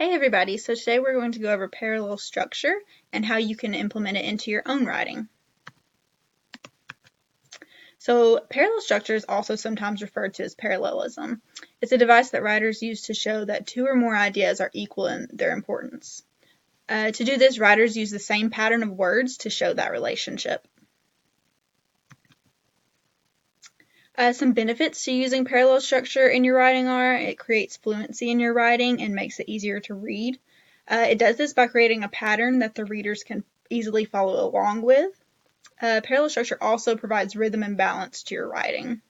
Hey everybody, so today we're going to go over parallel structure and how you can implement it into your own writing. So parallel structure is also sometimes referred to as parallelism. It's a device that writers use to show that two or more ideas are equal in their importance. To do this, writers use the same pattern of words to show that relationship. Some benefits to using parallel structure in your writing are it creates fluency in your writing and makes it easier to read. It does this by creating a pattern that the readers can easily follow along with. Parallel structure also provides rhythm and balance to your writing.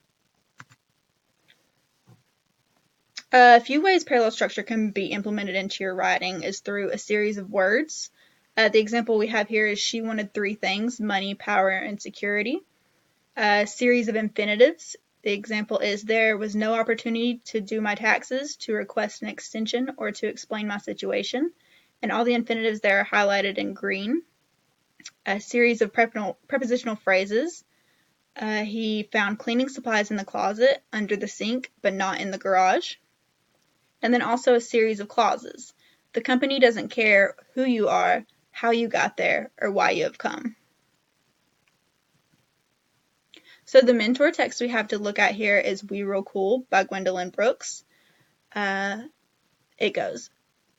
A few ways parallel structure can be implemented into your writing is through a series of words. The example we have here is she wanted three things: money, power, and security. A series of infinitives. The example is there was no opportunity to do my taxes, to request an extension, or to explain my situation. And all the infinitives there are highlighted in green. A series of prepositional phrases. He found cleaning supplies in the closet, under the sink, but not in the garage. And then also a series of clauses. The company doesn't care who you are, how you got there, or why you have come. So the mentor text we have to look at here is We Real Cool by Gwendolyn Brooks. It goes,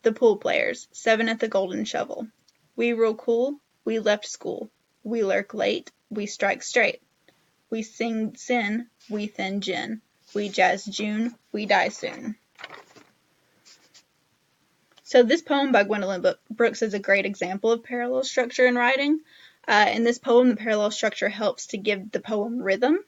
the pool players, 7 at the Golden Shovel. We real cool, we left school. We lurk late, we strike straight. We sing sin, we thin gin. We jazz June, we die soon. So this poem by Gwendolyn Brooks is a great example of parallel structure in writing. In this poem, the parallel structure helps to give the poem rhythm.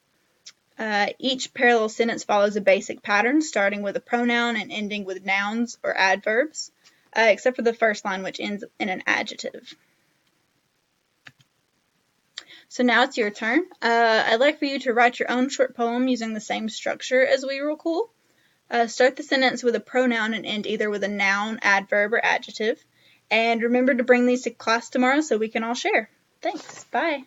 Each parallel sentence follows a basic pattern, starting with a pronoun and ending with nouns or adverbs, except for the first line, which ends in an adjective. So now it's your turn. I'd like for you to write your own short poem using the same structure as We Real Cool. Start the sentence with a pronoun and end either with a noun, adverb, or adjective. And remember to bring these to class tomorrow so we can all share. Thanks. Bye.